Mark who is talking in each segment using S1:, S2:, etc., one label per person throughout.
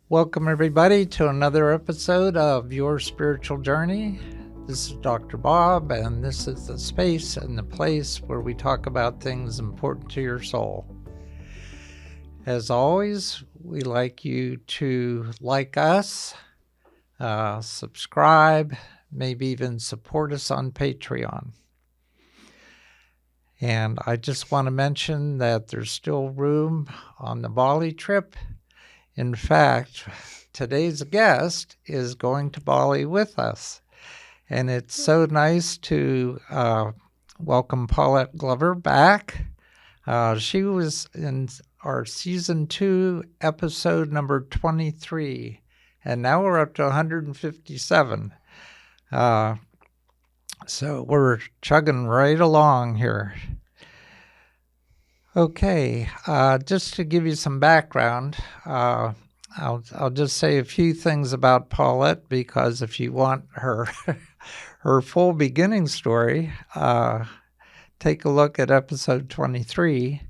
S1: Welcome, everybody, to another episode of Your Spiritual Journey. This is Dr. Bob, and this is the space and the place where we talk about things important to your soul. As always, we like you to like us, subscribe, maybe even support us on Patreon. And I just want to mention that there's still room on the Bali trip. In fact, today's guest is going to Bali with us. And it's so nice to welcome Paulette Glover back. She was in our Season 2, episode number 23. And now we're up to 157. So we're chugging right along here. Okay, just to give you some background, I'll just say a few things about Paulette, because if you want her her full beginning story, take a look at episode 23.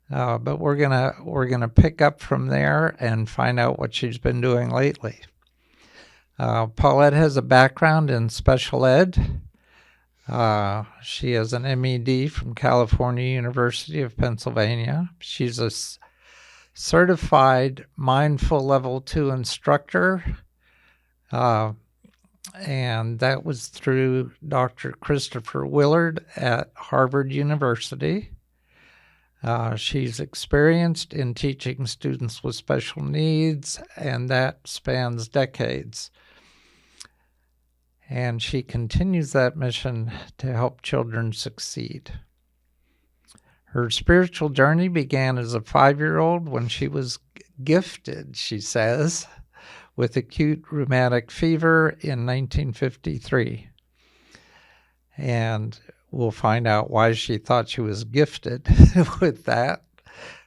S1: But we're gonna pick up from there and find out what she's been doing lately. Paulette has a background in special ed. She has an M.Ed. from California University of Pennsylvania. She's a certified Mindful Level II Instructor, and that was through Dr. Christopher Willard at Harvard University. She's experienced in teaching students with special needs, and that spans decades. And she continues that mission to help children succeed. Her spiritual journey began as a 5-year-old when she was gifted, she says, with acute rheumatic fever in 1953. And we'll find out why she thought she was gifted with that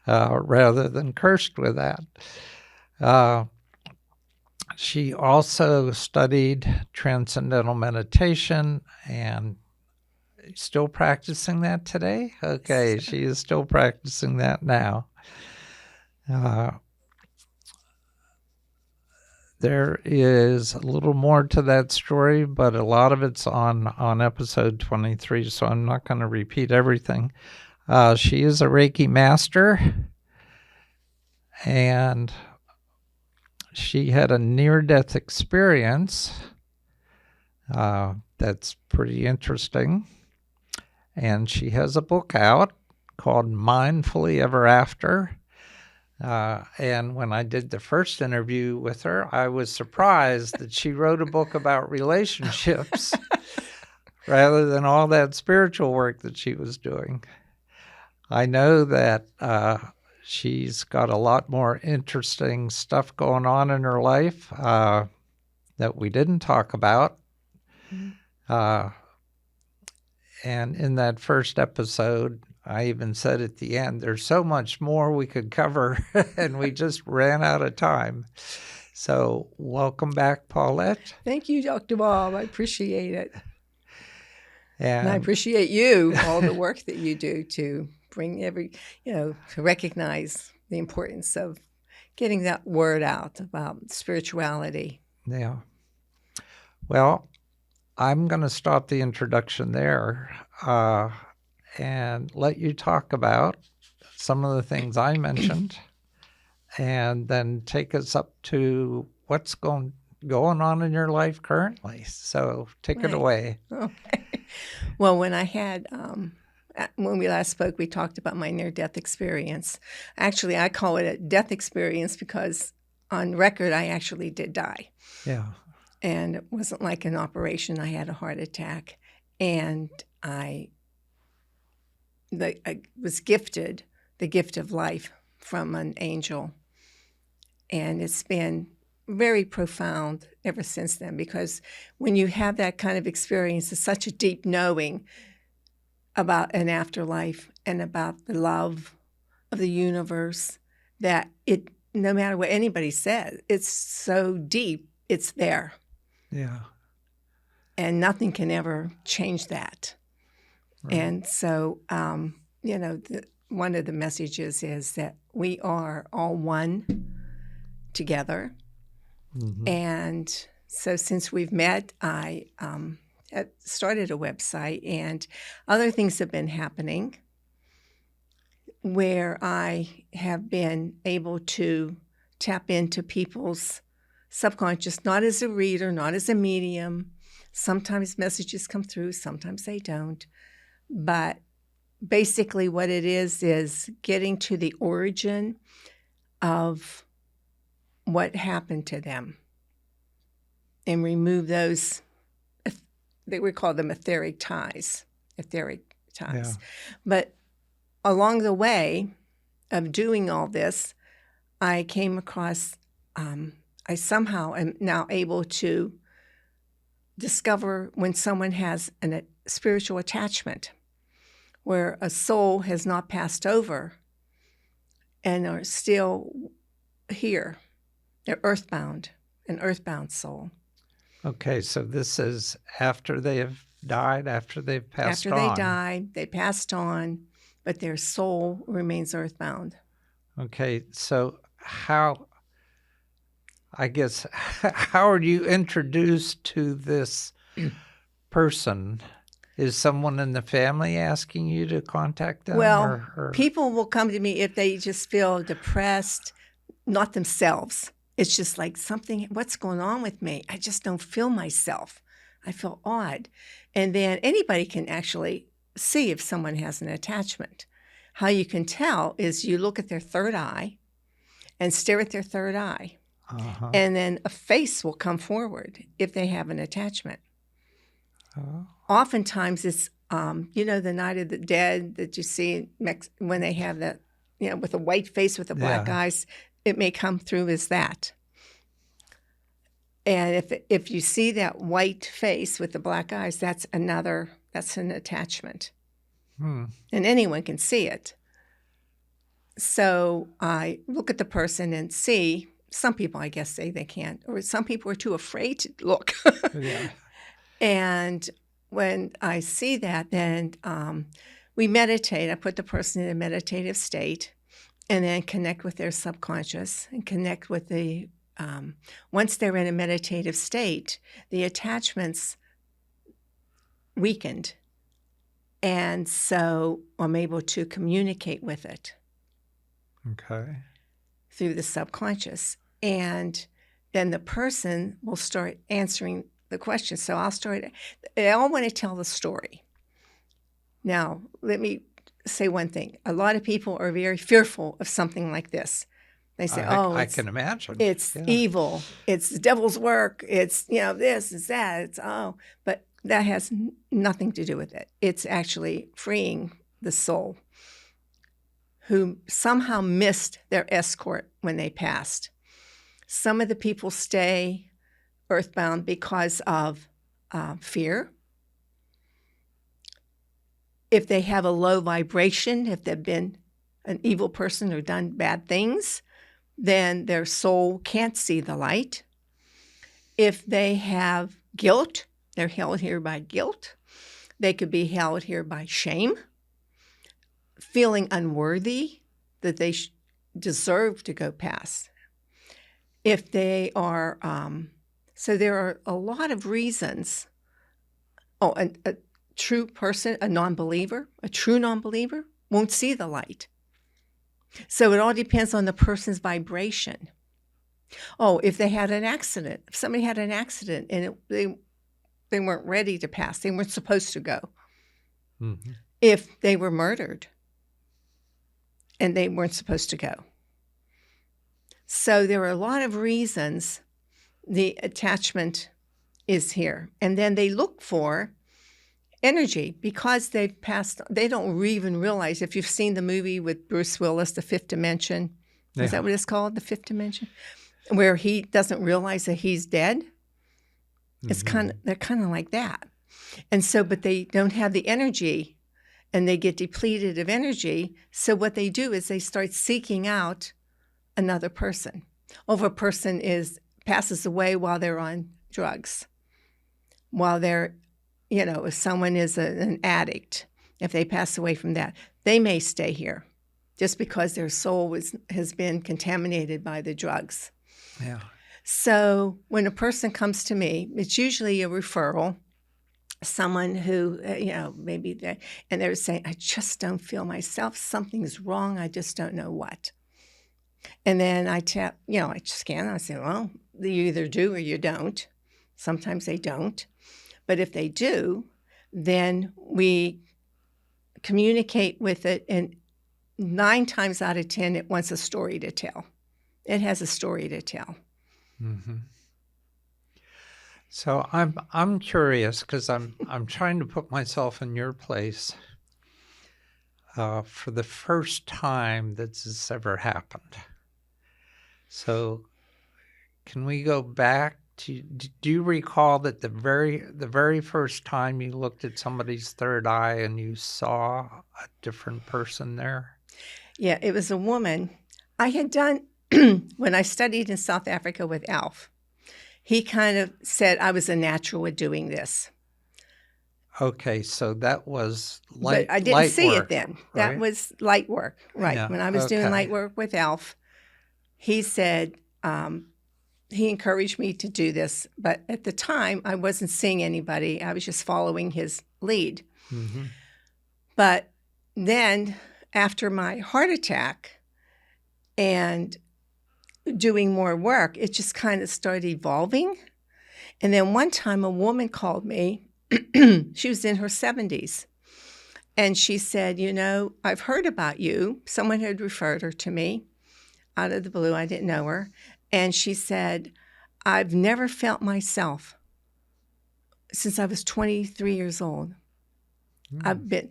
S1: rather than cursed with that. She also studied Transcendental Meditation and still practicing that today? Okay, she is still practicing that now. There is a little more to that story, but a lot of it's on episode 23, so I'm not going to repeat everything. She is a Reiki master, and she had a near-death experience that's pretty interesting. And she has a book out called Mindfully Ever After. And when I did the first interview with her, I was surprised that she wrote a book about relationships rather than all that spiritual work that she was doing. I know that she's got a lot more interesting stuff going on in her life that we didn't talk about. And in that first episode, I even said at the end, there's so much more we could cover, and we just ran out of time. So welcome back, Paulette.
S2: Thank you, Dr. Bob. I appreciate it. And I appreciate you, all the work that you do to bring to recognize the importance of getting that word out about spirituality.
S1: Yeah. Well, I'm going to stop the introduction there and let you talk about some of the things I mentioned, and then take us up to what's going on in your life currently. So take it away.
S2: Okay. Well, when we last spoke, we talked about my near-death experience. Actually, I call it a death experience because on record, I actually did die.
S1: Yeah.
S2: And it wasn't like an operation. I had a heart attack, and I was gifted the gift of life from an angel. And it's been very profound ever since then, because when you have that kind of experience, it's such a deep knowing about an afterlife and about the love of the universe that no matter what anybody says, it's so deep, it's there.
S1: Yeah.
S2: And nothing can ever change that. Right. And so, one of the messages is that we are all one together,
S1: Mhm.
S2: And so since we've met, I started a website, and other things have been happening where I have been able to tap into people's subconscious, not as a reader, not as a medium. Sometimes messages come through, sometimes they don't. But basically, what it is getting to the origin of what happened to them and remove those, we call them etheric ties.
S1: Yeah.
S2: But along the way of doing all this, I came across, I somehow am now able to discover when someone has a spiritual attachment, where a soul has not passed over and are still here. They're earthbound, an earthbound soul.
S1: Okay, so this is after they have died, after they've passed
S2: After
S1: on.
S2: they died, they passed on, but their soul remains earthbound.
S1: Okay, so how are you introduced to this person? Is someone in the family asking you to contact them?
S2: Well,
S1: or...
S2: people will come to me if they just feel depressed, not themselves. It's just like what's going on with me? I just don't feel myself. I feel odd. And then anybody can actually see if someone has an attachment. How you can tell is you look at their third eye and stare at their third eye.
S1: Uh-huh.
S2: And then a face will come forward if they have an attachment.
S1: Oh.
S2: Oftentimes it's, the Night of the Dead that you see when they have that, with a white face with the black eyes, it may come through as that. And if you see that white face with the black eyes, that's an attachment. And anyone can see it. So I look at the person and see. Some people, I guess, say they can't, or some people are too afraid to look.
S1: Yeah.
S2: And when I see that, then we meditate. I put the person in a meditative state and then connect with their subconscious and connect with the, once they're in a meditative state, the attachments weakened. And so I'm able to communicate with it.
S1: Okay.
S2: Through the subconscious. And then the person will start answering the questions. So they all want to tell the story. Now, let me say one thing. A lot of people are very fearful of something like this. They say,
S1: I can imagine.
S2: It's evil. It's the devil's work. It's, this, it's that. But that has nothing to do with it. It's actually freeing the soul who somehow missed their escort when they passed. Some of the people stay earthbound because of fear. If they have a low vibration, if they've been an evil person or done bad things, then their soul can't see the light. If they have guilt, they're held here by guilt. They could be held here by shame, feeling unworthy, that they deserve to go past. If they are, so there are a lot of reasons. A true person, a true non-believer won't see the light. So it all depends on the person's vibration. If they had an accident, if somebody had an accident and they weren't ready to pass, they weren't supposed to go. Mm-hmm. If they were murdered and they weren't supposed to go. So there are a lot of reasons the attachment is here. And then they look for energy because they've passed. They don't even realize, if you've seen the movie with Bruce Willis, The Fifth Dimension, is that what it's called, The Fifth Dimension? Where he doesn't realize that he's dead. Mm-hmm. They're kind of like that. And so, but they don't have the energy and they get depleted of energy. So what they do is they start seeking out another person. If a person passes away while they're on drugs, while they're, if someone is an addict, if they pass away from that, they may stay here just because their soul has been contaminated by the drugs.
S1: Yeah.
S2: So when a person comes to me, it's usually a referral, someone who, maybe and they're saying, I just don't feel myself. Something's wrong. I just don't know what. And then I tap, I scan. I say, well, you either do or you don't. Sometimes they don't. But if they do, then we communicate with it. And 9 times out of 10, it wants a story to tell. It has a story to tell.
S1: Mm-hmm. So I'm curious because I'm trying to put myself in your place. For the first time that this ever happened. So, can we go back to? Do you recall that the very first time you looked at somebody's third eye and you saw a different person there?
S2: Yeah, it was a woman. I had done when I studied in South Africa with Alf. He kind of said I was a natural at doing this.
S1: Okay, so that was light.
S2: But I didn't see
S1: work,
S2: it then.
S1: right?
S2: That was light work, right?
S1: Yeah,
S2: When I was doing light work with Alf, he said he encouraged me to do this. But at the time, I wasn't seeing anybody. I was just following his lead.
S1: Mm-hmm.
S2: But then after my heart attack and doing more work, it just kind of started evolving. And then one time a woman called me. She was in her 70s. And she said, I've heard about you. Someone had referred her to me out of the blue. I didn't know her. And she said, I've never felt myself since I was 23 years old. And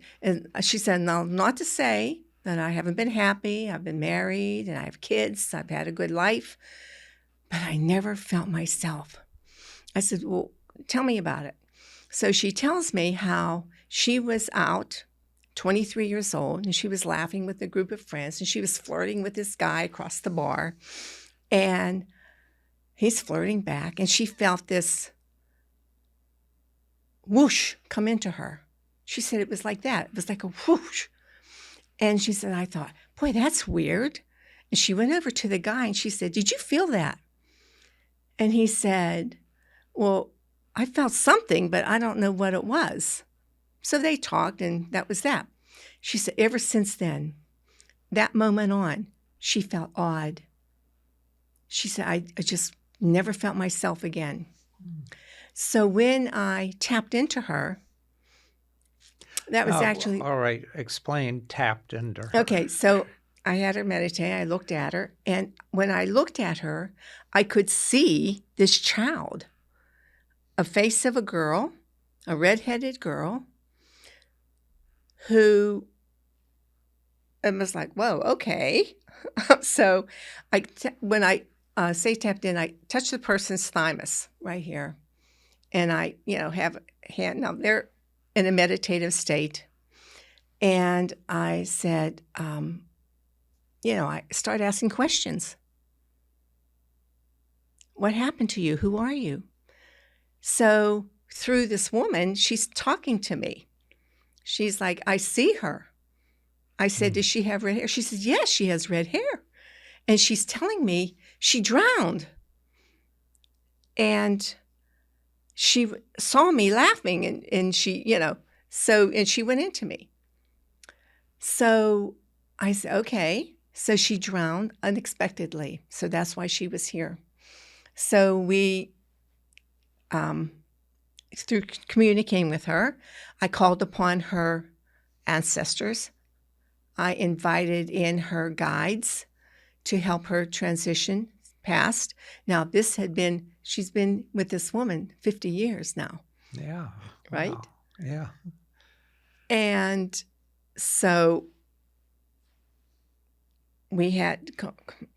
S2: she said, now, not to say that I haven't been happy. I've been married and I have kids. I've had a good life, but I never felt myself. I said, well, tell me about it. So she tells me how she was out, 23 years old, and she was laughing with a group of friends, and she was flirting with this guy across the bar, and he's flirting back, and she felt this whoosh come into her. She said it was like that. It was like a whoosh. And she said, I thought, boy, that's weird. And she went over to the guy, and she said, did you feel that? And he said, well, I felt something, but I don't know what it was. So they talked, and that was that. She said, ever since then, that moment on, she felt odd. She said, I just never felt myself again. So when I tapped into her, that was actually...
S1: All right, explain tapped into her.
S2: Okay, so I had her meditate. I looked at her, and when I looked at her, I could see this child. A face of a girl, a redheaded girl, who, it was like, whoa, okay. So when I say tapped in, I touch the person's thymus right here. And I, have a hand, now they're in a meditative state. And I said, I started asking questions. What happened to you? Who are you? So through this woman, she's talking to me. She's like, I see her. I said, does she have red hair? She says, yes, she has red hair. And she's telling me she drowned. And she saw me laughing and she, and she went into me. So I said, okay. So she drowned unexpectedly. So that's why she was here. So we... through communicating with her, I called upon her ancestors. I invited in her guides to help her transition past. Now, she's been with this woman 50 years now.
S1: Yeah.
S2: Right?
S1: Wow. Yeah.
S2: And so we had,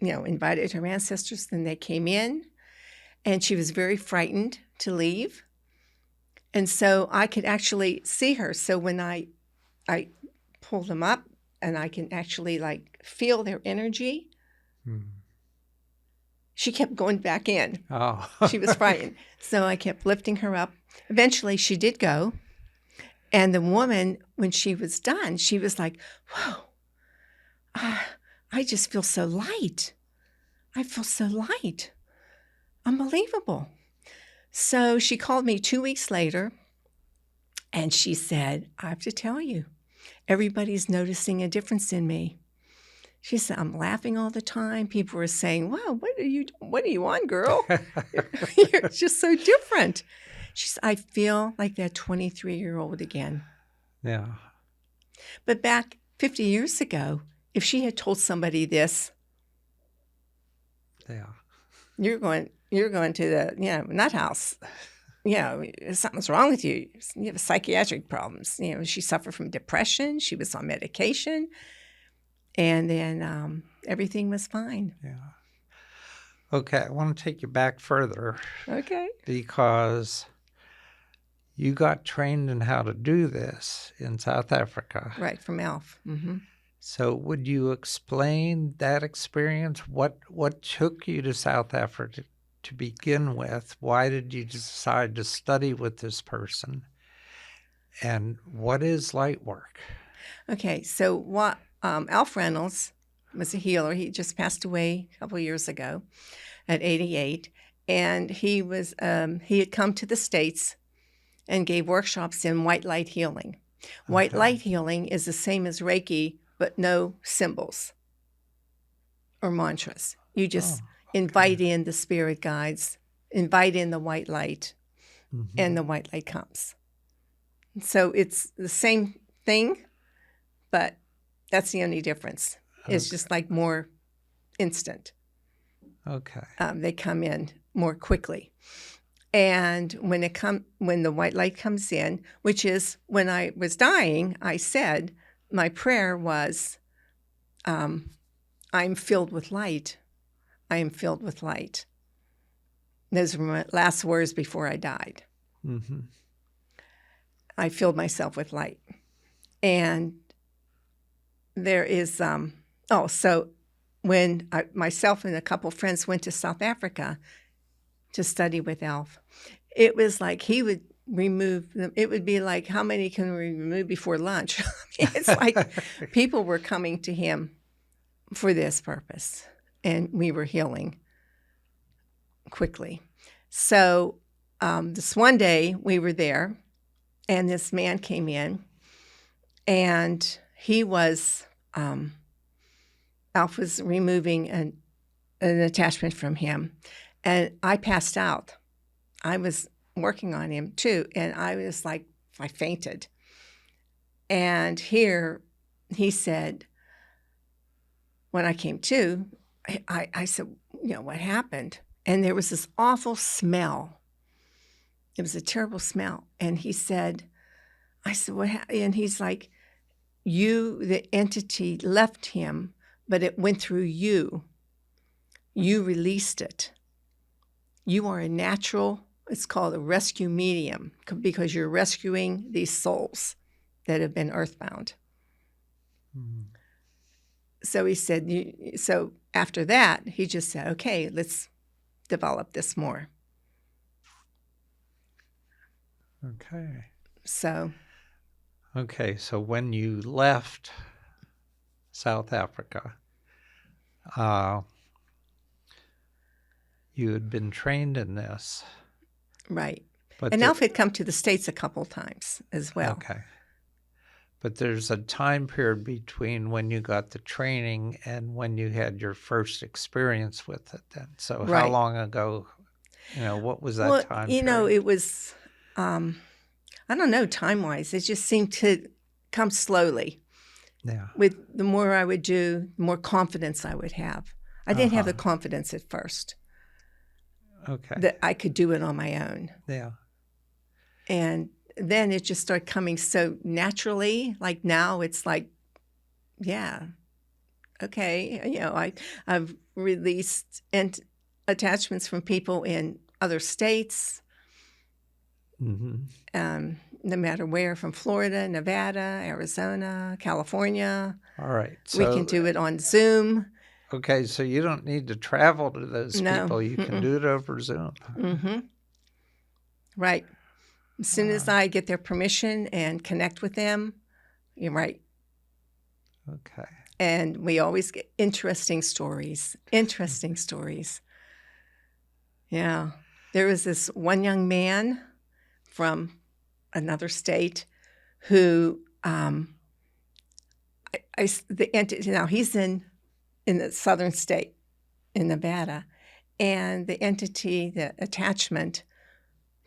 S2: invited her ancestors, then they came in, and she was very frightened to leave. And so I could actually see her. So when I pull them up and I can actually feel their energy, she kept going back in.
S1: Oh.
S2: She was frightened. So I kept lifting her up. Eventually she did go. And the woman, when she was done, she was like, whoa, I just feel so light. I feel so light. unbelievable. So she called me 2 weeks later, and she said, I have to tell you, everybody's noticing a difference in me. She said, I'm laughing all the time. People were saying, wow, what are you on, girl? You're just so different. She said, I feel like that 23-year-old again.
S1: Yeah.
S2: But back 50 years ago, if she had told somebody this,
S1: Yeah.
S2: you're going to the, nut house. Something's wrong with you. You have psychiatric problems. She suffered from depression. She was on medication. And then everything was fine.
S1: Yeah. Okay, I want to take you back further.
S2: Okay.
S1: Because you got trained in how to do this in South Africa.
S2: Right, from ALF. Mm-hmm.
S1: So would you explain that experience? What took you to South Africa to begin with? Why did you decide to study with this person? And what is light work?
S2: Okay, so Alf Reynolds was a healer. He just passed away a couple of years ago at 88. And he had come to the States and gave workshops in white light healing. White light healing is the same as Reiki, but no symbols or mantras. You just invite in the spirit guides, invite in the white light, and the white light comes. So it's the same thing, but that's the only difference. It's just like more instant.
S1: Okay.
S2: They come in more quickly. And when the white light comes in, which is when I was dying, I said, my prayer was, I'm filled with light. I am filled with light. Those were my last words before I died.
S1: Mm-hmm.
S2: I filled myself with light. And there is, so when myself and a couple friends went to South Africa to study with Alf, it was like he would remove them. It would be like, how many can we remove before lunch? It's like people were coming to him for this purpose, and we were healing quickly. So this one day we were there, and this man came in, and he was, Alf was removing an attachment from him. And I passed out. I was working on him too. And I was like, I fainted. And here he said, when I came to, I said, what happened? And there was this awful smell. It was a terrible smell. And he said, I said, what happened? And he's like, the entity left him, but it went through you. You released it. You are a natural, it's called a rescue medium, because you're rescuing these souls that have been earthbound. Mm-hmm. So he said, so after that, he just said, okay, let's develop this more.
S1: Okay.
S2: So
S1: when you left South Africa, you had been trained in this.
S2: Right. And Alf had come to the States a couple times as well.
S1: Okay. But there's a time period between when you got the training and when you had your first experience with it then. So how long ago, what was that time period?
S2: It was, I don't know, time-wise. It just seemed to come slowly.
S1: Yeah.
S2: With the more I would do, the more confidence I would have. I didn't have the confidence at first.
S1: Okay.
S2: That I could do it on my own.
S1: Yeah.
S2: And then it just started coming so naturally. Like now it's like, yeah, okay. I've released attachments from people in other states, no matter where, from Florida, Nevada, Arizona, California.
S1: All right.
S2: So, we can do it on Zoom.
S1: Okay, so you don't need to travel to those people. You can do it over Zoom.
S2: Mm-hmm. Right. As soon as I get their permission and connect with them, you're right.
S1: Okay.
S2: And we always get interesting stories. Yeah. There was this one young man from another state who, the entity, now he's in the southern state in Nevada, and the entity, the attachment,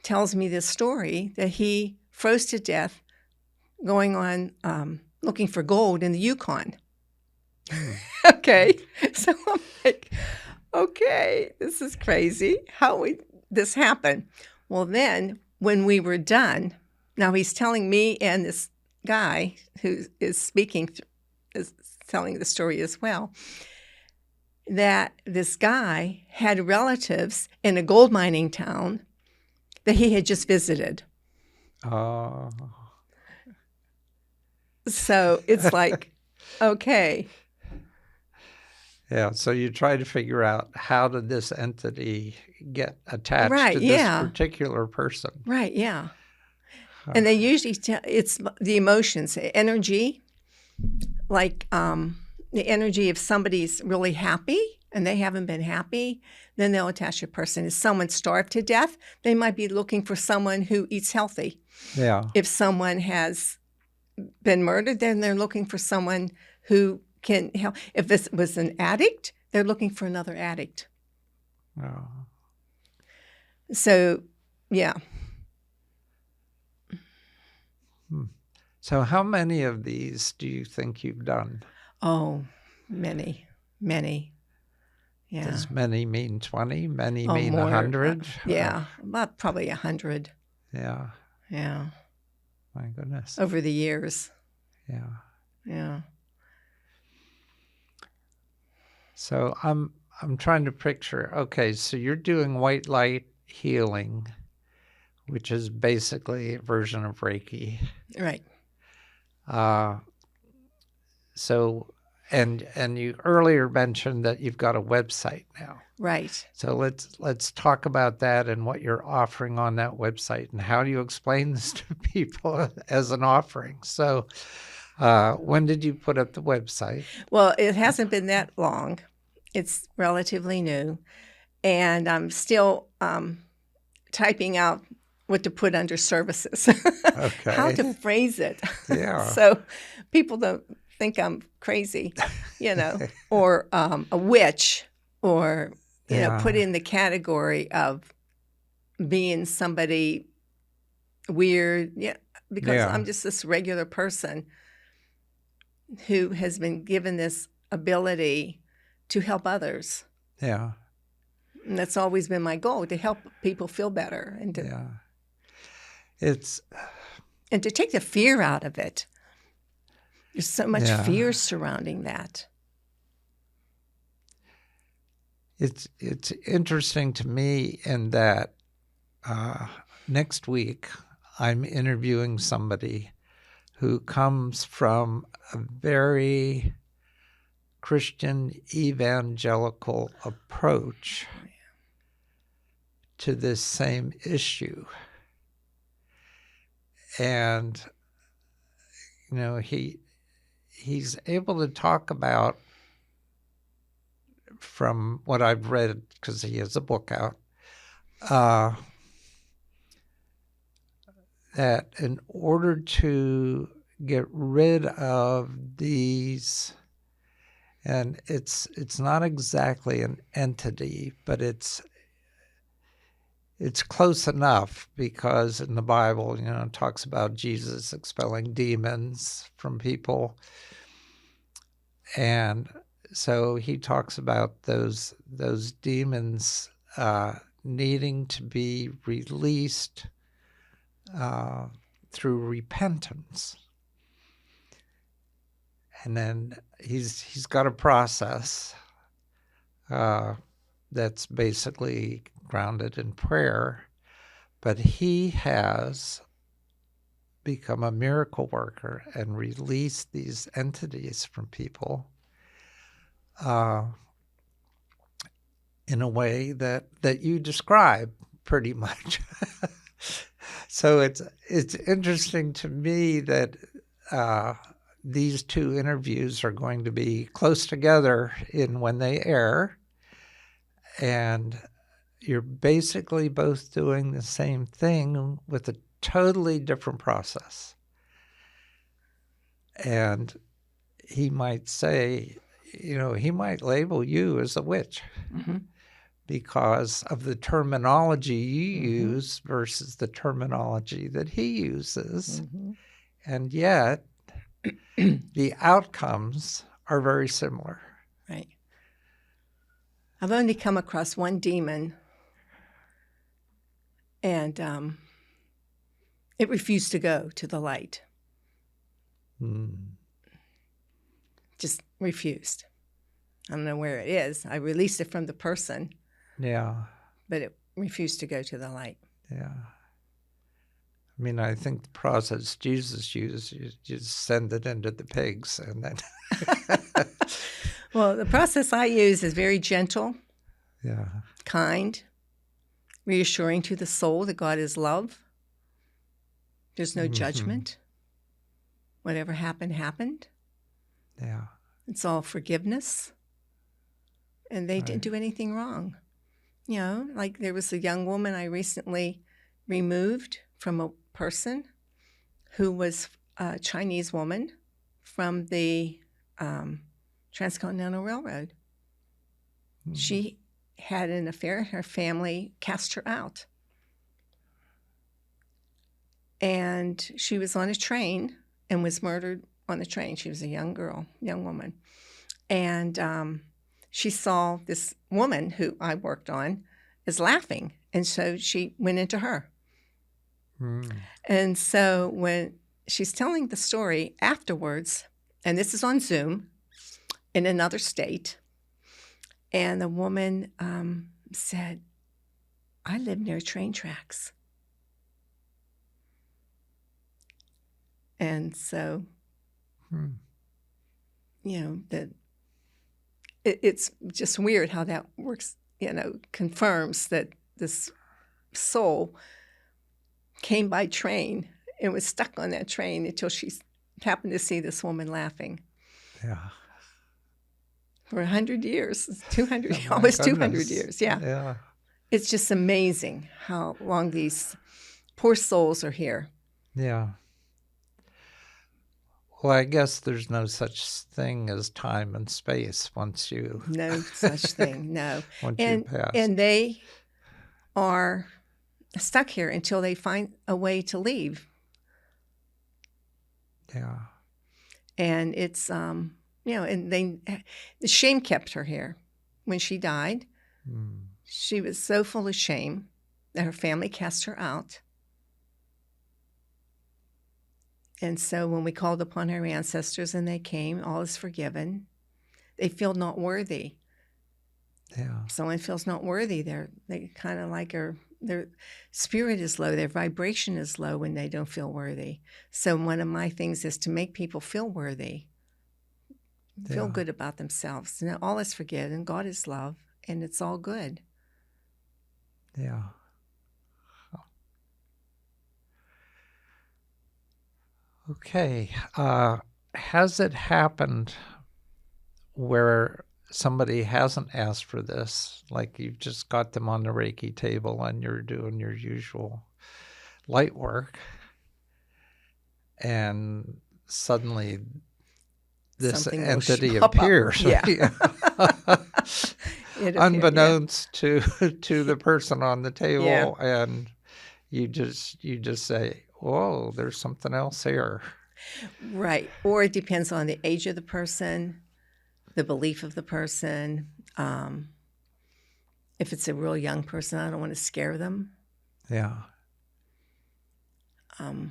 S2: tells me this story that he froze to death going on looking for gold in the Yukon. Okay. So I'm like, okay, this is crazy. How would this happen? Well, then when we were done, now he's telling me and this guy who is speaking, is telling the story as well, that this guy had relatives in a gold mining town that he had just visited.
S1: Oh.
S2: So it's like, okay.
S1: Yeah, so you try to figure out, how did this entity get attached
S2: Right,
S1: to this
S2: yeah.
S1: particular person?
S2: Right, yeah. And they usually it's the emotions, energy, like the energy if somebody's really happy and they haven't been happy, then they'll attach a person. If someone starved to death, they might be looking for someone who eats healthy.
S1: Yeah.
S2: If someone has been murdered, then they're looking for someone who can help. If this was an addict, they're looking for another addict.
S1: Oh.
S2: So, yeah.
S1: So how many of these do you think you've done?
S2: Oh, many. Yeah.
S1: Does many mean 20? Many
S2: Oh,
S1: mean
S2: more.
S1: 100?
S2: Yeah, about probably 100.
S1: Yeah.
S2: Yeah,
S1: My goodness.
S2: over the years.
S1: Yeah.
S2: Yeah.
S1: So I'm trying to picture, okay, so you're doing white light healing, which is basically a version of Reiki.
S2: Right.
S1: So, and you earlier mentioned that you've got a website now.
S2: Right.
S1: So let's talk about that and what you're offering on that website, and how do you explain this to people as an offering. So when did you put up the website?
S2: Well, it hasn't been that long. It's relatively new. And I'm still typing out what to put under services,
S1: Okay.
S2: how to phrase it.
S1: Yeah.
S2: So people don't think I'm crazy, or a witch, or, put in the category of being somebody weird. Yeah, because
S1: Yeah.
S2: I'm just this regular person who has been given this ability to help others.
S1: Yeah.
S2: And that's always been my goal, to help people feel better and to,
S1: Yeah. It's
S2: and to take the fear out of it. There's so much
S1: Yeah.
S2: fear surrounding that.
S1: it's interesting to me in that next week I'm interviewing somebody who comes from a very Christian evangelical approach to this same issue. And, he's able to talk about, from what I've read, because he has a book out, that in order to get rid of these, and it's not exactly an entity, but it's close enough, because in the Bible, it talks about Jesus expelling demons from people. And so he talks about those demons needing to be released through repentance. And then he's got a process that's basically grounded in prayer, but he has become a miracle worker and released these entities from people in a way that you describe pretty much. So it's interesting to me that these two interviews are going to be close together in when they air, and you're basically both doing the same thing with a totally different process. And he might say, he might label you as a witch because of the terminology you use versus the terminology that he uses. And yet, the outcomes are very similar.
S2: Right. I've only come across one demon, and it refused to go to the light. Just refused. I don't know where it is. I released it from the person.
S1: Yeah.
S2: But it refused to go to the light.
S1: Yeah. I mean, I think the process Jesus used, you just send it into the pigs and then...
S2: Well, the process I use is very gentle, kind, reassuring to the soul that God is love. There's no judgment. Whatever happened, happened.
S1: Yeah.
S2: It's all forgiveness. And they didn't do anything wrong. Like there was a young woman I recently removed from a person who was a Chinese woman from the Transcontinental Railroad. She had an affair. Her family cast her out. And she was on a train and was murdered on the train. She was a young woman. And she saw this woman who I worked on is laughing. And so she went into her. And so when she's telling the story afterwards, and this is on Zoom in another state, and the woman said, I live near train tracks. And so, that it's just weird how that works, confirms that this soul came by train and was stuck on that train until she happened to see this woman laughing.
S1: Yeah.
S2: For 100 years, 200,
S1: Oh,
S2: almost
S1: goodness.
S2: 200 years. Yeah.
S1: Yeah.
S2: It's just amazing how long these poor souls are here.
S1: Yeah. Well, I guess there's no such thing as time and space once you...
S2: No such thing, no.
S1: Once you pass.
S2: And they are stuck here until they find a way to leave.
S1: Yeah.
S2: And it's, and the shame kept her here. When she died, she was so full of shame that her family cast her out. And so when we called upon her ancestors and they came, all is forgiven. They feel not worthy.
S1: Yeah.
S2: If someone feels not worthy, they kind of like their spirit is low, their vibration is low when they don't feel worthy. So one of my things is to make people feel worthy, feel good about themselves. And all is forgiven, God is love, and it's all good.
S1: Yeah. Okay. Has it happened where somebody hasn't asked for this, like you've just got them on the Reiki table and you're doing your usual light work, and suddenly this
S2: Something will
S1: entity
S2: pop up.
S1: appears,
S2: Yeah.
S1: unbeknownst to the person on the table, and you just say, "Whoa, there's something else here."
S2: Right. Or it depends on the age of the person, the belief of the person. If it's a real young person, I don't want to scare them.
S1: Yeah.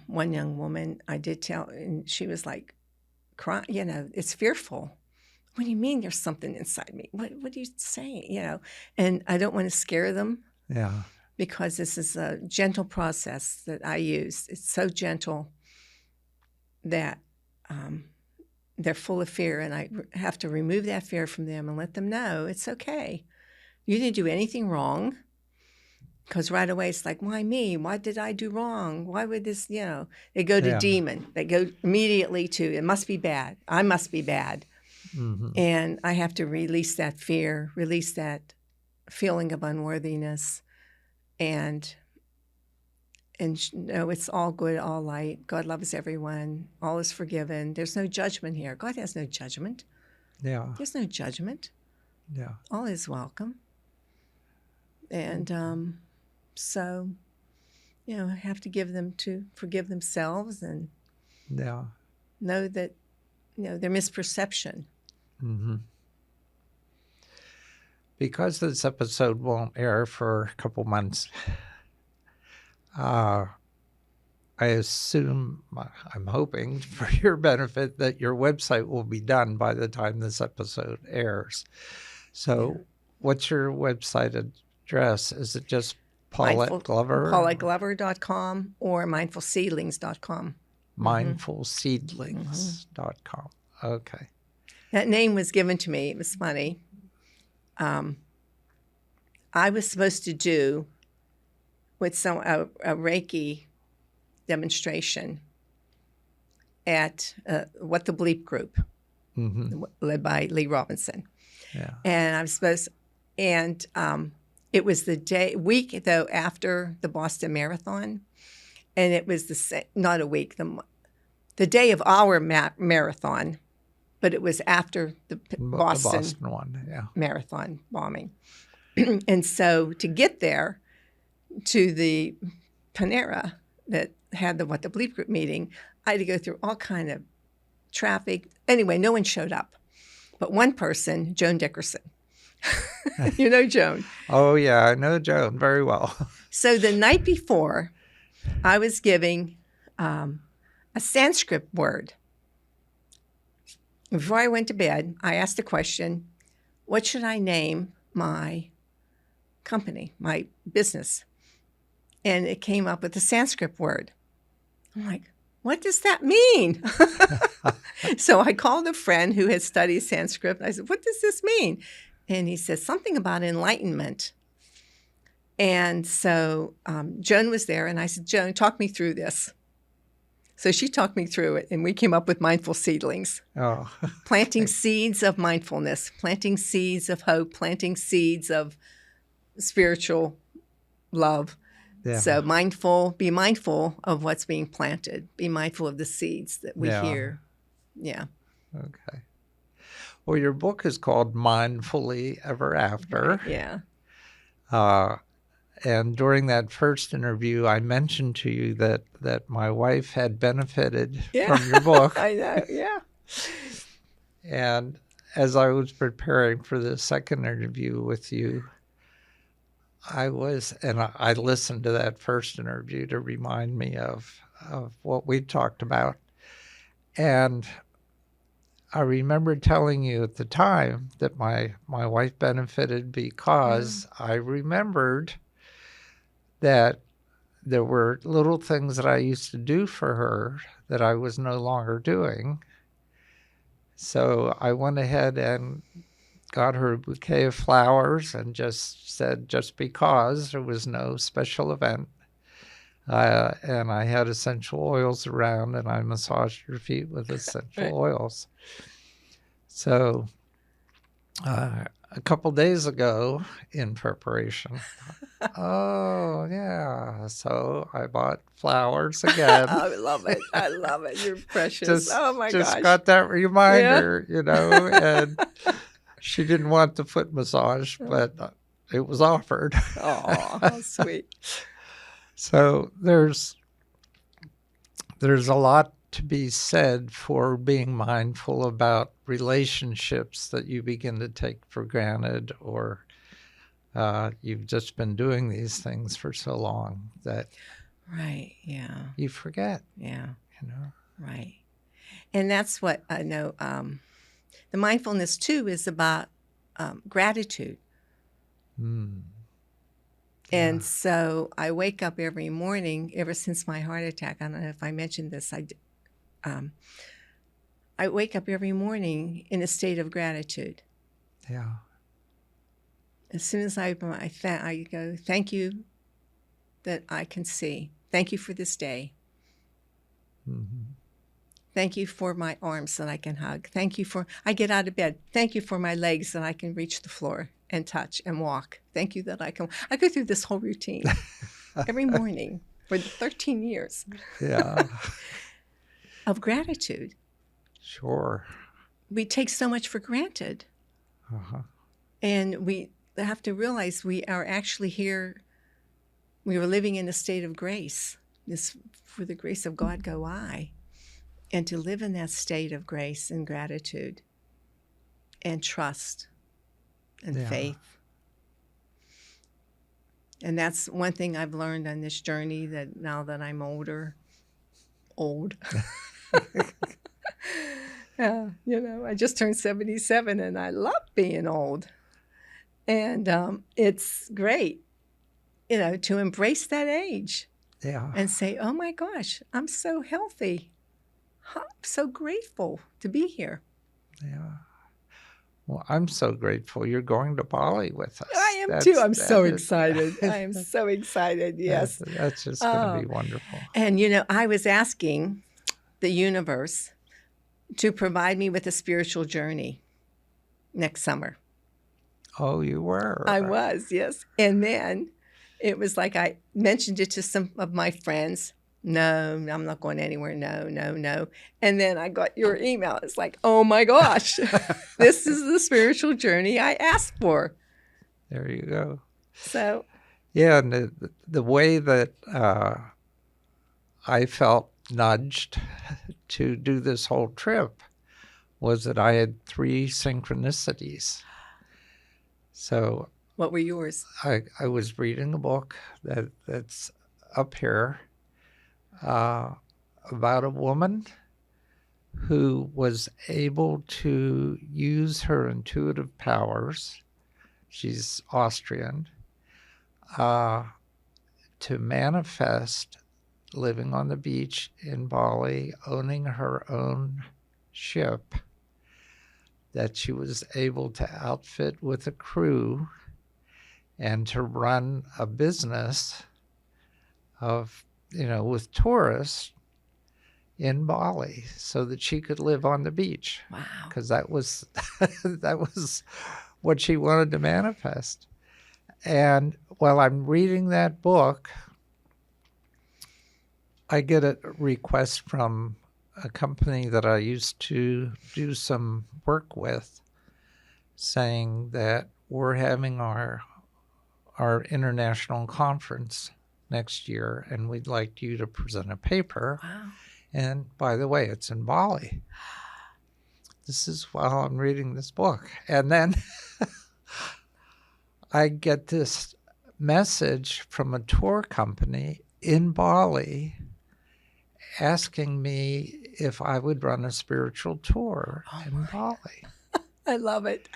S2: One young woman, I did tell, and she was like, crying, it's fearful. What do you mean there's something inside me? What are you saying? And I don't want to scare them.
S1: Yeah.
S2: Because this is a gentle process that I use. It's so gentle that they're full of fear, and I have to remove that fear from them and let them know it's okay. You didn't do anything wrong. Because right away it's like, why me? Why did I do wrong? Why would this, They go to demon. They go immediately to, it must be bad. I must be bad. And I have to release that fear, release that feeling of unworthiness, and no, it's all good, all light. God loves everyone. All is forgiven. There's no judgment here. God has no judgment.
S1: Yeah.
S2: There's no judgment.
S1: Yeah.
S2: All is welcome. And so, have to give them to forgive themselves and
S1: Yeah.
S2: know that, their misperception.
S1: Mm-hmm. Because this episode won't air for a couple months, I assume, I'm hoping for your benefit, that your website will be done by the time this episode airs. So what's your website address? Is it just Paulette Glover?
S2: PauletteGlover.com or mindfulseedlings.com.
S1: Mindfulseedlings.com. Okay.
S2: That name was given to me. It was funny. I was supposed to do with a Reiki demonstration at What the Bleep group, led by Lee Robinson.
S1: Yeah.
S2: And I was supposed, and it was the week though after the Boston Marathon, and it was not a week, the day of our marathon, but it was after the Boston
S1: one, yeah.
S2: marathon bombing. And so to get there to the Panera that had the What the Bleep group meeting, I had to go through all kind of traffic. Anyway, no one showed up. But one person, Joan Dickerson. You know Joan.
S1: Oh, yeah, I know Joan very well.
S2: So the night before, I was giving a Sanskrit word. Before I went to bed, I asked the question, what should I name my company, my business? And it came up with a Sanskrit word. I'm like, what does that mean? So I called a friend who had studied Sanskrit. And I said, what does this mean? And he said, something about enlightenment. And so Joan was there, and I said, Joan, talk me through this. So she talked me through it, and we came up with Mindful Seedlings.
S1: Oh.
S2: Planting seeds of mindfulness, planting seeds of hope, planting seeds of spiritual love.
S1: Yeah.
S2: So be mindful of what's being planted. Be mindful of the seeds that we hear. Yeah.
S1: Okay. Well, your book is called Mindfully Ever After.
S2: Yeah.
S1: And during that first interview, I mentioned to you that my wife had benefited from your book.
S2: I know, yeah.
S1: And as I was preparing for the second interview with you, I listened to that first interview to remind me of what we talked about. And I remember telling you at the time that my wife benefited because I remembered that there were little things that I used to do for her that I was no longer doing. So I went ahead and got her a bouquet of flowers and just said, just because there was no special event. And I had essential oils around, and I massaged her feet with essential oils. So a couple days ago, in preparation, so I bought flowers again.
S2: I love it. I love it. You're precious. Oh, my gosh.
S1: Just got that reminder, and she didn't want the foot massage, but it was offered.
S2: Oh, how sweet.
S1: So there's a lot to be said for being mindful about relationships that you begin to take for granted, or you've just been doing these things for so long that you forget.
S2: Yeah. Right.
S1: And
S2: that's what I know. The mindfulness, too, is about gratitude. And so I wake up every morning, ever since my heart attack. I don't know if I mentioned this. I wake up every morning in a state of gratitude.
S1: Yeah.
S2: As soon as I go, thank you that I can see. Thank you for this day. Thank you for my arms that I can hug. I get out of bed. Thank you for my legs that I can reach the floor. and touch and walk. Thank you that I can. I go through this whole routine every morning for 13 years
S1: Yeah.
S2: of gratitude.
S1: Sure.
S2: We take so much for granted.
S1: Uh-huh.
S2: And we have to realize we are actually here. We are living in a state of grace. This, for the grace of God go I. And to live in that state of grace and gratitude and trust and faith. And that's one thing I've learned on this journey, that now that I'm old. Yeah, I just turned 77 and I love being old. And it's great, to embrace that age.
S1: Yeah.
S2: And say, oh my gosh, I'm so healthy. I'm so grateful to be here.
S1: Yeah. Well, I'm so grateful you're going to Bali with us.
S2: I am too. I'm so excited. I am so excited. Yes.
S1: That's just going to be wonderful.
S2: And, I was asking the universe to provide me with a spiritual journey next summer.
S1: Oh, you were?
S2: I was, yes. And then it was like I mentioned it to some of my friends. No, I'm not going anywhere. No. And then I got your email. It's like, oh my gosh, this is the spiritual journey I asked for.
S1: There you go.
S2: So.
S1: Yeah, and the way that I felt nudged to do this whole trip was that I had 3 synchronicities. So.
S2: What were yours?
S1: I was reading a book that's up here about a woman who was able to use her intuitive powers. She's Austrian, to manifest living on the beach in Bali, owning her own ship that she was able to outfit with a crew and to run a business of, with tourists in Bali so that she could live on the beach.
S2: Wow.
S1: Because that was what she wanted to manifest. And while I'm reading that book, I get a request from a company that I used to do some work with saying that we're having our international conference next year, and we'd like you to present a paper.
S2: Wow.
S1: And by the way, it's in Bali. This is while I'm reading this book. And then I get this message from a tour company in Bali asking me if I would run a spiritual tour in Bali.
S2: I love it.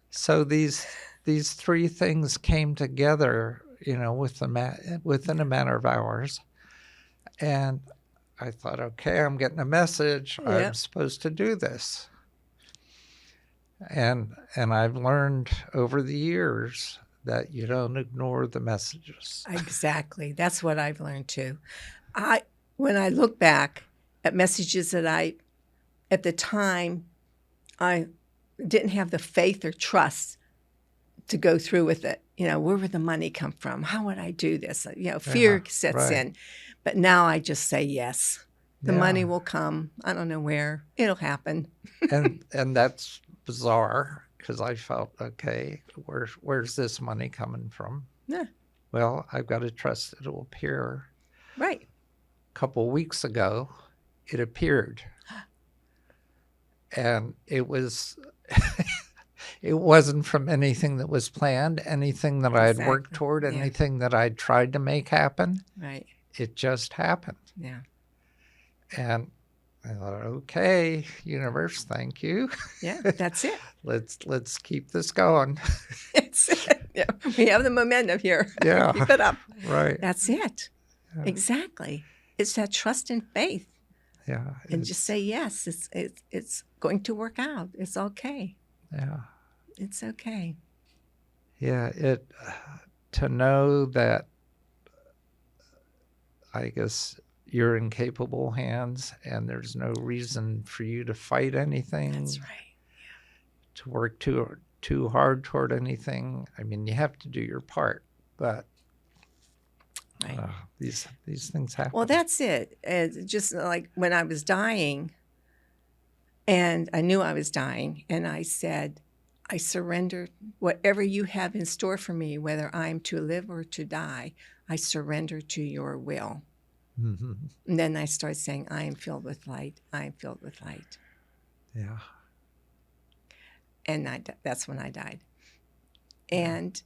S1: So these 3 things came together, within a matter of hours. And I thought, okay, I'm getting a message.
S2: Yep.
S1: I'm supposed to do this. And I've learned over the years that you don't ignore the messages.
S2: Exactly. That's what I've learned too. When I look back at messages that at the time, I didn't have the faith or trust to go through with it. Where would the money come from? How would I do this? Fear sets in. But now I just say yes. The money will come. I don't know where. It'll happen.
S1: and that's bizarre because I felt, okay, where's this money coming from?
S2: Yeah.
S1: Well, I've got to trust that it will appear.
S2: Right.
S1: A couple of weeks ago, it appeared. And it was... It wasn't from anything that was planned, anything that I had worked toward, anything that I'd tried to make happen.
S2: Right.
S1: It just happened.
S2: Yeah.
S1: And I thought, okay, universe, thank you.
S2: Yeah, that's it.
S1: Let's keep this going.
S2: It's it. Yeah. We have the momentum here.
S1: Yeah.
S2: Keep it up.
S1: Right.
S2: That's it. Yeah. Exactly. It's that trust and faith.
S1: Yeah.
S2: And just say yes. It's going to work out. It's okay.
S1: Yeah.
S2: It's okay.
S1: Yeah, to know that, I guess, you're in capable hands and there's no reason for you to fight anything.
S2: That's right.
S1: To work too hard toward anything. I mean, you have to do your part, but
S2: Right.
S1: these things happen.
S2: Well, that's it. It's just like when I was dying, and I knew I was dying, and I said, I surrender whatever you have in store for me, whether I'm to live or to die, I surrender to your will.
S1: Mm-hmm.
S2: And then I started saying, I am filled with light. I am filled with light.
S1: Yeah.
S2: And that's when I died. And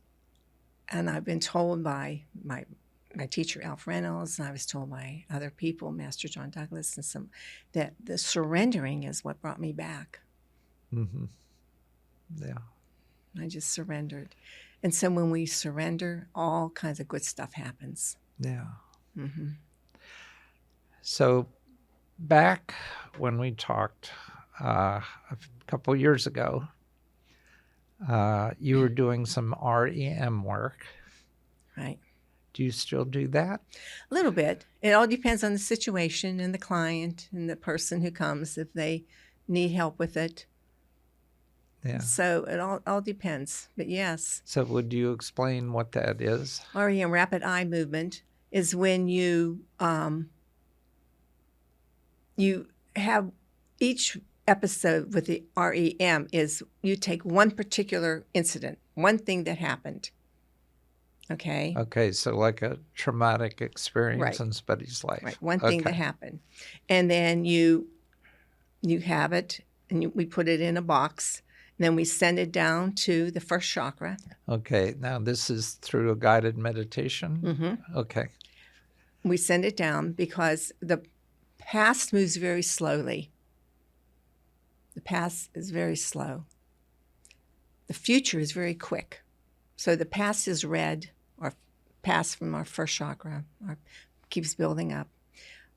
S2: I've been told by my teacher, Alf Reynolds, and I was told by other people, Master John Douglas, and some, that the surrendering is what brought me back.
S1: Mm-hmm. Yeah.
S2: I just surrendered. And so when we surrender, all kinds of good stuff happens.
S1: Yeah.
S2: Mm-hmm.
S1: So back when we talked a couple years ago, you were doing some REM work.
S2: Right.
S1: Do you still do that?
S2: A little bit. It all depends on the situation and the client and the person who comes, if they need help with it.
S1: Yeah.
S2: So it all depends. But yes.
S1: So would you explain what that is?
S2: REM, rapid eye movement, is when you have each episode with the REM is you take one particular incident, one thing that happened. Okay.
S1: Okay, so like a traumatic experience
S2: Right.
S1: in somebody's life.
S2: Right. One thing that happened. And then you have it, and we put it in a box. And then we send it down to the first chakra.
S1: Okay, now this is through a guided meditation?
S2: Mm-hmm.
S1: Okay.
S2: We send it down because the past moves very slowly. The past is very slow. The future is very quick. So the past is red, or past from our first chakra, or keeps building up.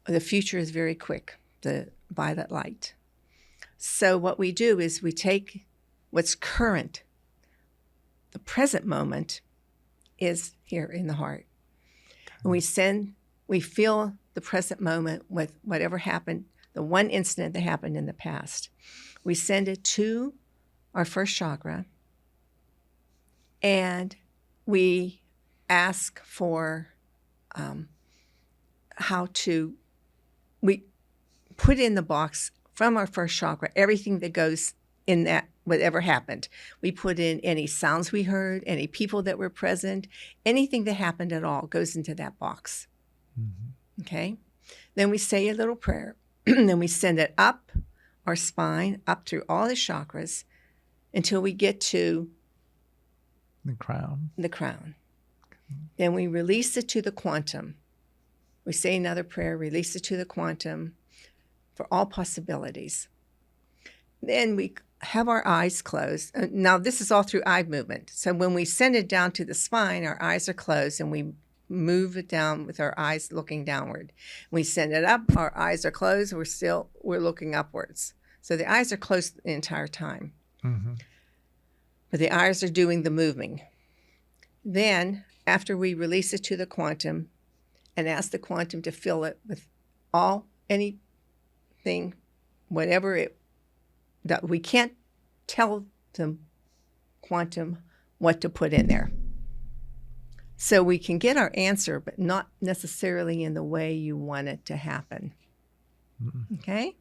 S2: The future is very quick, the violet light. So what we do is we take what's current. The present moment is here in the heart. And we feel the present moment with whatever happened, the one incident that happened in the past. We send it to our first chakra, and we ask for we put in the box from our first chakra everything that goes in that, whatever happened. We put in any sounds we heard, any people that were present, anything that happened at all goes into that box. Mm-hmm. Okay? Then we say a little prayer. Then we send it up our spine, up through all the chakras, until we get to
S1: the crown.
S2: The crown. Okay. Then we release it to the quantum. We say another prayer, release it to the quantum for all possibilities. Then we have our eyes closed. Now, this is all through eye movement. So when we send it down to the spine, our eyes are closed, and we move it down with our eyes looking downward. We send it up, our eyes are closed, we're looking upwards. So the eyes are closed the entire time. Mm-hmm. But the eyes are doing the moving. Then, after we release it to the quantum and ask the quantum to fill it with anything, whatever that we can't tell the quantum what to put in there. So we can get our answer, but not necessarily in the way you want it to happen. Mm-hmm. Okay?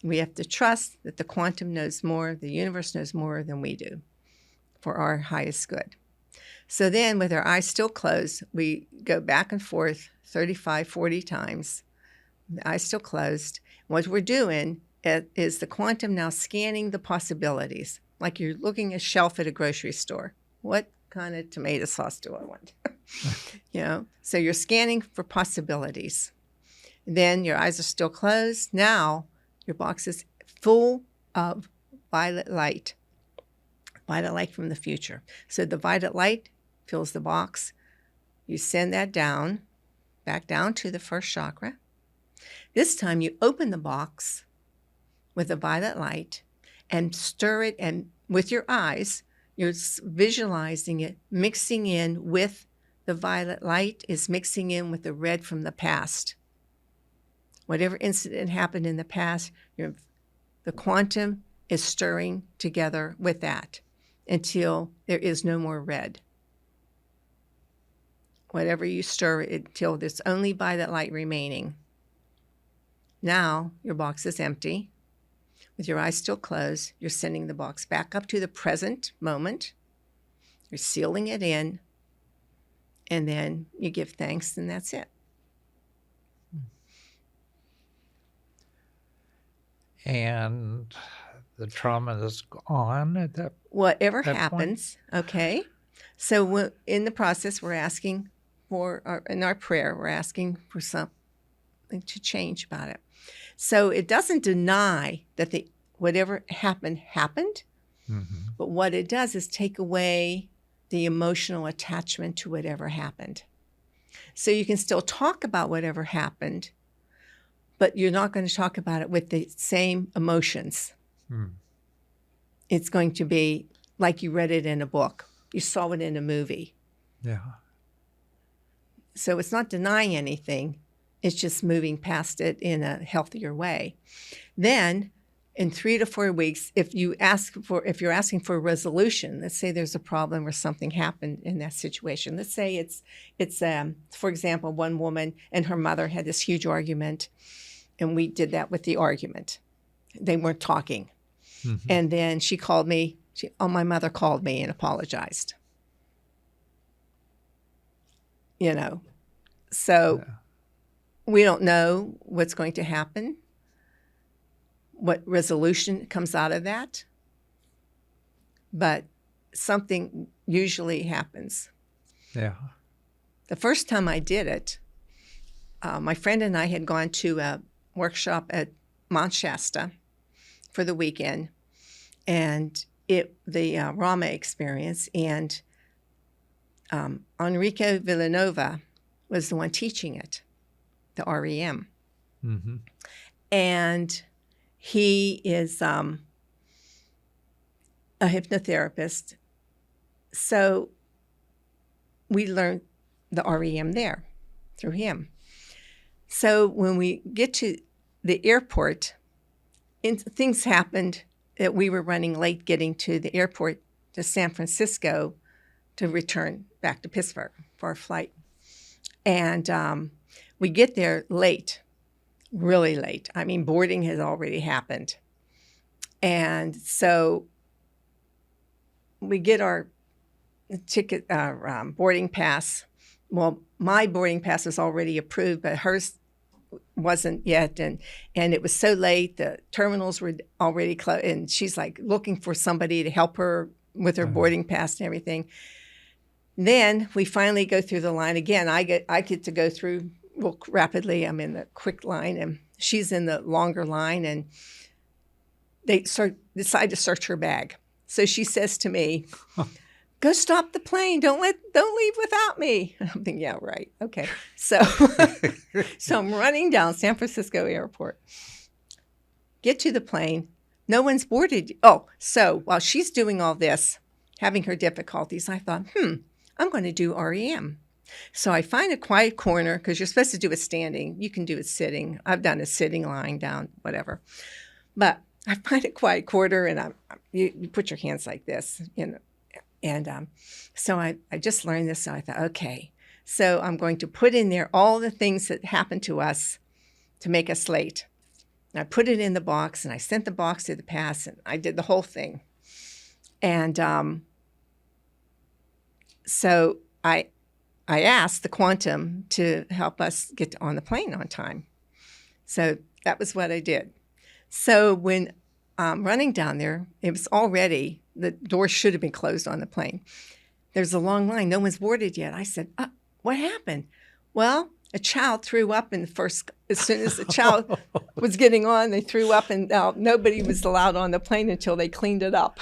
S2: We have to trust that the quantum knows more, the universe knows more than we do for our highest good. So then, with our eyes still closed, we go back and forth 35, 40 times. The eyes still closed. What we're doing is the quantum now scanning the possibilities, like you're looking at a shelf at a grocery store. What kind of tomato sauce do I want? So you're scanning for possibilities. Then your eyes are still closed. Now your box is full of violet light from the future. So the violet light fills the box. You send that down, back down to the first chakra. This time you open the box with the violet light and stir it, and with your eyes, you're visualizing it mixing in with the violet light is mixing in with the red from the past. Whatever incident happened in the past, the quantum is stirring together with that. until there is no more red. Whatever you stir it until there's only violet light remaining. Now your box is empty. With your eyes still closed, you're sending the box back up to the present moment. You're sealing it in, and then you give thanks, and that's it.
S1: And the trauma is gone at that
S2: Whatever
S1: that
S2: happens, okay? So in the process, we're asking in our prayer, we're asking for something to change about it. So it doesn't deny that whatever happened,
S1: Mm-hmm.
S2: but what it does is take away the emotional attachment to whatever happened. So you can still talk about whatever happened, but you're not going to talk about it with the same emotions.
S1: Mm.
S2: It's going to be like you read it in a book. You saw it in a movie.
S1: Yeah.
S2: So it's not denying anything. It's just moving past it in a healthier way. Then in 3 to 4 weeks, if you're asking for a resolution, let's say there's a problem or something happened in that situation. Let's say it's for example, one woman and her mother had this huge argument, and we did that with the argument. They weren't talking.
S1: Mm-hmm.
S2: And then she called me. My mother called me and apologized. So we don't know what's going to happen, what resolution comes out of that, but something usually happens.
S1: Yeah.
S2: The first time I did it, my friend and I had gone to a workshop at Mount Shasta for the weekend, and the Rama experience, and Enrico Villanova was the one teaching it, the REM.
S1: Mm-hmm.
S2: And he is a hypnotherapist. So we learned the REM there through him. So when we get to the airport, things happened that we were running late getting to the airport to San Francisco to return back to Pittsburgh for our flight. And we get there late, really late. I mean, boarding has already happened. And so we get our ticket, boarding pass. Well, my boarding pass was already approved, but hers wasn't yet. And it was so late, the terminals were already closed. And she's like looking for somebody to help her with her boarding pass and everything. Then we finally go through the line again. I get to go through real rapidly. I'm in the quick line, and she's in the longer line, and they decide to search her bag. So she says to me, "Go stop the plane. Don't leave without me." I'm thinking, yeah, right. Okay. So so I'm running down San Francisco Airport. Get to the plane. No one's boarded. Oh, so while she's doing all this, having her difficulties, I thought, I'm going to do REM. So I find a quiet corner, because you're supposed to do it standing. You can do it sitting. I've done it sitting, lying down, whatever. But I find a quiet corner, and you put your hands like this, And so I just learned this, so I thought, okay. So I'm going to put in there all the things that happened to us to make us late. And I put it in the box, and I sent the box to the pass, and I did the whole thing. And so I asked the quantum to help us get on the plane on time. So that was what I did. So when I'm running down there, it was already, the door should have been closed on the plane. There's a long line. No one's boarded yet. I said, what happened? Well, a child threw up as soon as the child was getting on, they threw up, and nobody was allowed on the plane until they cleaned it up.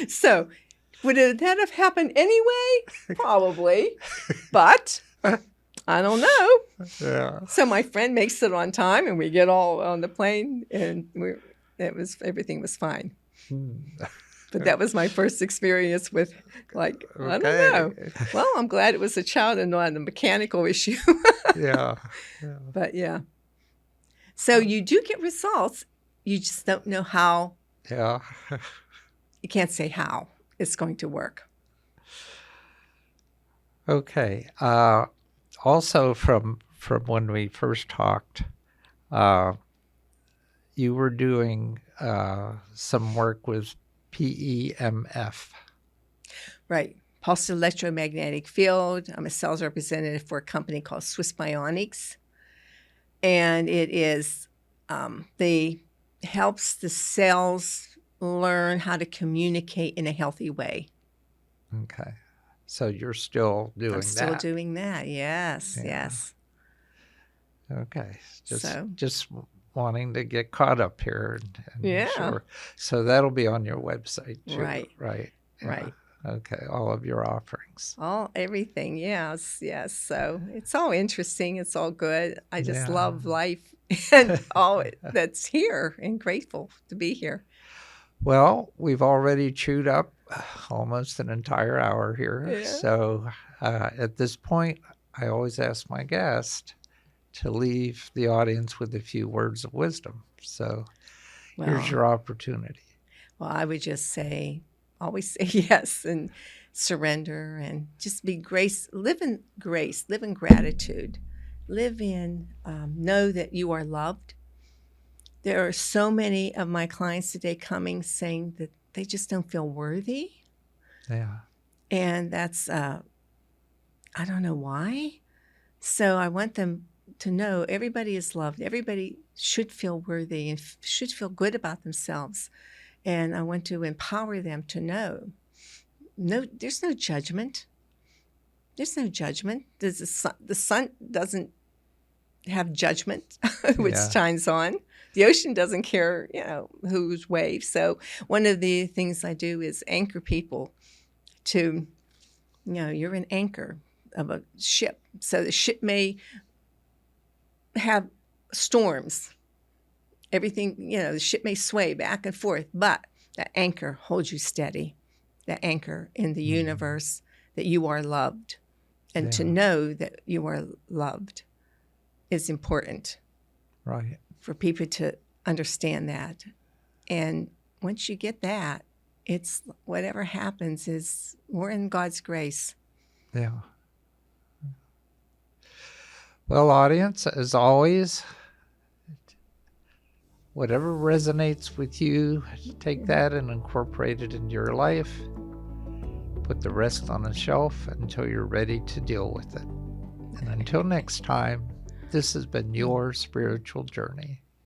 S2: So would that have happened anyway? Probably. But I don't know.
S1: Yeah.
S2: So my friend makes it on time, and we get all on the plane, and everything was fine. But that was my first experience with, I don't know. Well, I'm glad it was a child and not a mechanical issue.
S1: Yeah.
S2: But yeah. So you do get results. You just don't know how
S1: Yeah.
S2: You can't say how it's going to work.
S1: Okay. Also, from when we first talked, you were doing some work with PEMF.
S2: Right. Pulsed electromagnetic field. I'm a sales representative for a company called Swiss Bionics. And it is, they helps the cells learn how to communicate in a healthy way.
S1: Okay. So you're still doing that?
S2: I'm still doing that. Yes.
S1: Yeah.
S2: Yes.
S1: Okay.
S2: So-
S1: Just wanting to get caught up here. And
S2: Yeah.
S1: Sure. So that'll be on your website too.
S2: Right.
S1: Right. Yeah.
S2: Right.
S1: Okay. All of your offerings.
S2: Everything. Yes. Yes. So it's all interesting. It's all good. I just
S1: Yeah.
S2: love life and all that's here, and grateful to be here.
S1: Well, we've already chewed up almost an entire hour here.
S2: Yeah.
S1: So at this point, I always ask my guest to leave the audience with a few words of wisdom. So here's your opportunity.
S2: Well, I would just say, always say yes and surrender and just be grace, live in gratitude, live in, know that you are loved. There are so many of my clients today coming saying that they just don't feel worthy.
S1: Yeah.
S2: And that's, I don't know why. So I want them to know everybody is loved. Everybody should feel worthy and should feel good about themselves. And I want to empower them to know, no, there's no judgment. There's no judgment. The sun doesn't have judgment, which
S1: Yeah.
S2: shines on. The ocean doesn't care, whose wave. So one of the things I do is anchor people to, you're an anchor of a ship. So the ship may have storms. Everything, the ship may sway back and forth, but the anchor holds you steady. The anchor in the universe that you are loved. And to know that you are loved is important.
S1: Right.
S2: For people to understand that. And once you get that, it's whatever happens we're in God's grace.
S1: Yeah. Well, audience, as always, whatever resonates with you, take that and incorporate it into your life. Put the rest on a shelf until you're ready to deal with it. And until next time, this has been your spiritual journey.